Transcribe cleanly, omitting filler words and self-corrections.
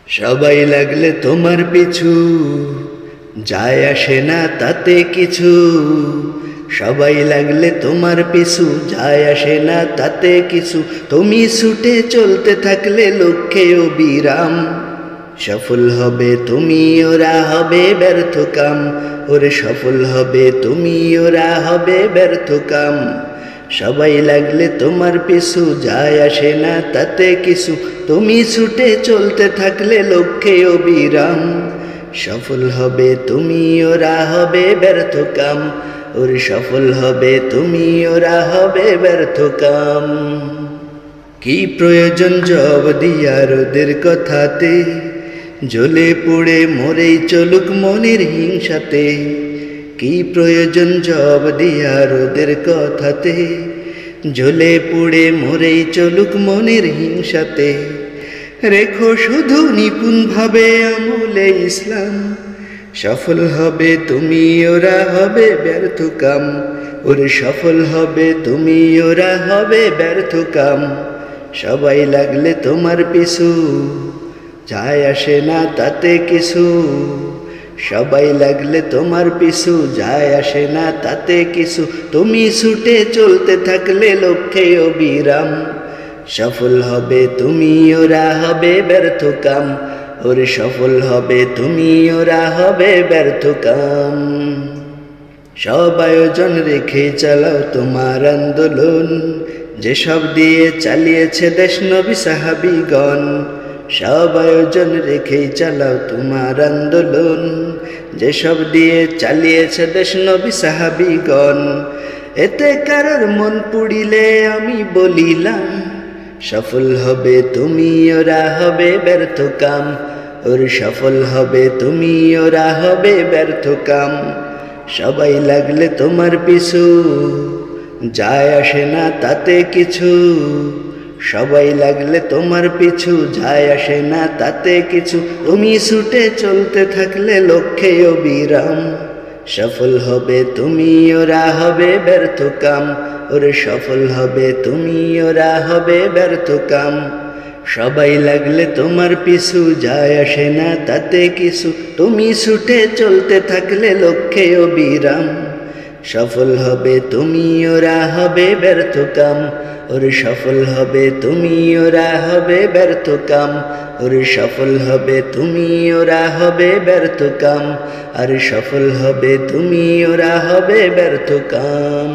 সবাই লাগলে তোমার পিছু, যায় আসে না তাতে কিছু। সবাই লাগলে তোমার পিছু, যায় আসে না তাতে কিছু। তুমি ছুটে চলতে থাকলে লক্ষ্যে অবিরাম। সফল হবে তুমি, ওরা হবে ব্যর্থ কাম। ওরে সফল হবে তুমি, ওরা হবে ব্যর্থ কাম। সবাই লাগলে তোমার পিছু, যায় আসে না তাতে কিছু। তুমি ছুটে চলতে থাকলে লক্ষ্যে অবিরাম। সফল হবে তুমি, ওরা হবে ব্যর্থ কাম। ওরে সফল হবে তুমি, ওরা হবে ব্যর্থ কাম। কি প্রয়োজন জব দিয়ার ওদের কথাতে, জ্বলে পুড়ে মরেই চলুক মনের হিংসাতে। কি প্রয়োজন জব দিয়ার ওদের কথাতে, জ্বলে পুড়ে মরেই চলুক মনের হিংসাতে। রেখো শুধু নিপুণ ভাবে আমলে ইসলাম। সফল হবে তুমি, ওরা হবে ব্যর্থ কাম। ওরে সফল হবে তুমি, ওরা হবে ব্যর্থ কাম। সবাই লাগলে তোমার পিছু, যায় আসে না তাতে কিছু। সবাই লাগলে তোমার পিছু, যায় আসে না তাতে কিছু। তুমি ছুটে চলতে থাকলে লক্ষ্যে অবিরাম। সফল হবে তুমি, ওরা হবে ব্যর্থ কাম। ওরে সফল হবে তুমি, ওরা হবে ব্যর্থ কাম। সব আয়োজন রেখে চালাও তোমার আন্দোলন, যেসব দিয়ে চালিয়েছে দেশ নবী সাহাবীগণ। সব আয়োজন রেখেই চালাও তোমার আন্দোলন, যেসব দিয়ে চালিয়েছে দেশ নবী সাহাবীগণ। এতে কারোর মন পুড়িলে আমি বলিলাম, সফল হবে তুমি, ওরা হবে ব্যর্থ কাম। ওর সফল হবে তুমি, ওরা হবে ব্যর্থ কাম। সবাই লাগলে তোমার পিছু, যায় আসে না তাতে কিছু। সবাই লাগলে তোমার পিছু, যায় আসে না তাতে কিছু। তুমি ছুটে চলতে থাকলে লক্ষ্যে অবিরাম। সফল হবে তুমি, ওরা হবে ব্যর্থ কাম। ওরে সফল হবে তুমি, ওরা হবে ব্যর্থ কাম। সবাই লাগলে তোমার পিছু, যায় আসে না তাতে কিছু। তুমি ছুটে চলতে থাকলে লক্ষ্যে অবিরাম। সফল হবে তুমি, ওরা হবে ব্যর্থ কাম। ওরে সফল হবে তুমি, ওরা হবে ব্যর্থ কাম। ওরে সফল হবে তুমি, ওরা হবে ব্যর্থ কাম। আর সফল হবে তুমি, ওরা হবে ব্যর্থ কাম।